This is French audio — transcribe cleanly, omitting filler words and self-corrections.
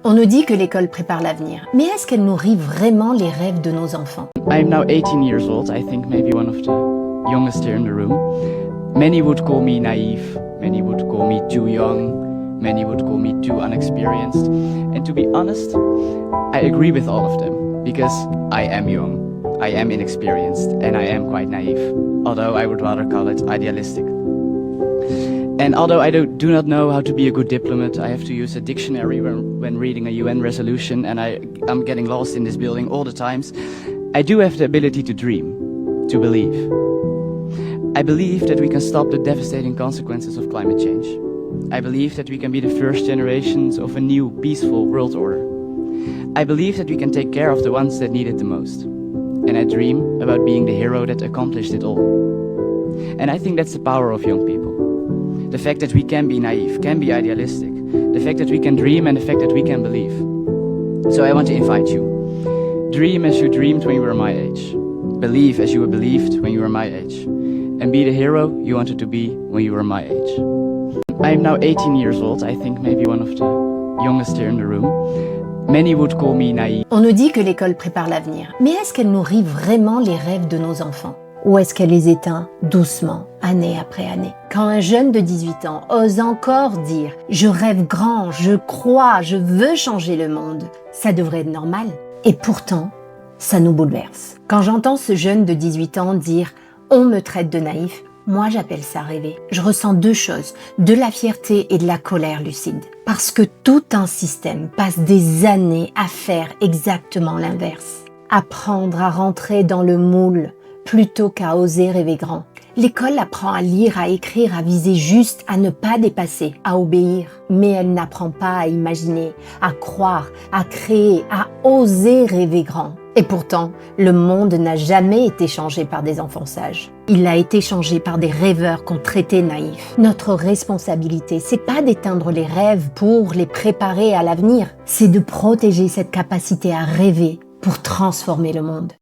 On nous dit que l'école prépare l'avenir, mais est-ce qu'elle nourrit vraiment les rêves de nos enfants? I'm now 18 years old, I think maybe one of the youngest here in the room. Many would call me naive, many would call me too young, many would call me too unexperienced. And to be honest, I agree with all of them, because I am young, I am inexperienced, and I am quite naive, although I would rather call it idealistic. And although I do not know how to be a good diplomat, I have to use a dictionary when reading a UN resolution, and I'm getting lost in this building all the times. I do have the ability to dream, to believe. I believe that we can stop the devastating consequences of climate change. I believe that we can be the first generations of a new, peaceful world order. I believe that we can take care of the ones that need it the most. And I dream about being the hero that accomplished it all. And I think that's the power of young people. The fact that we can be naive, can be idealistic. The fact that we can dream and the fact that we can believe. So I want to invite you. Dream as you dreamed when you were my age. Believe as you were believed when you were my age. And be the hero you wanted to be when you were my age. I am now 18 years old, I think maybe one of the youngest here in the room. Many would call me naive. On nous dit que l'école prépare l'avenir, mais est-ce qu'elle nourrit vraiment les rêves de nos enfants? Ou est-ce qu'elle les éteint doucement, année après année? Quand un jeune de 18 ans ose encore dire « Je rêve grand, je crois, je veux changer le monde », ça devrait être normal. Et pourtant, ça nous bouleverse. Quand j'entends ce jeune de 18 ans dire « On me traite de naïf », moi j'appelle ça rêver. Je ressens deux choses, de la fierté et de la colère lucide. Parce que tout un système passe des années à faire exactement l'inverse. Apprendre à rentrer dans le moule plutôt qu'à oser rêver grand. L'école apprend à lire, à écrire, à viser juste, à ne pas dépasser, à obéir. Mais elle n'apprend pas à imaginer, à croire, à créer, à oser rêver grand. Et pourtant, le monde n'a jamais été changé par des enfants sages. Il a été changé par des rêveurs qu'on traitait naïfs. Notre responsabilité, c'est pas d'éteindre les rêves pour les préparer à l'avenir. C'est de protéger cette capacité à rêver pour transformer le monde.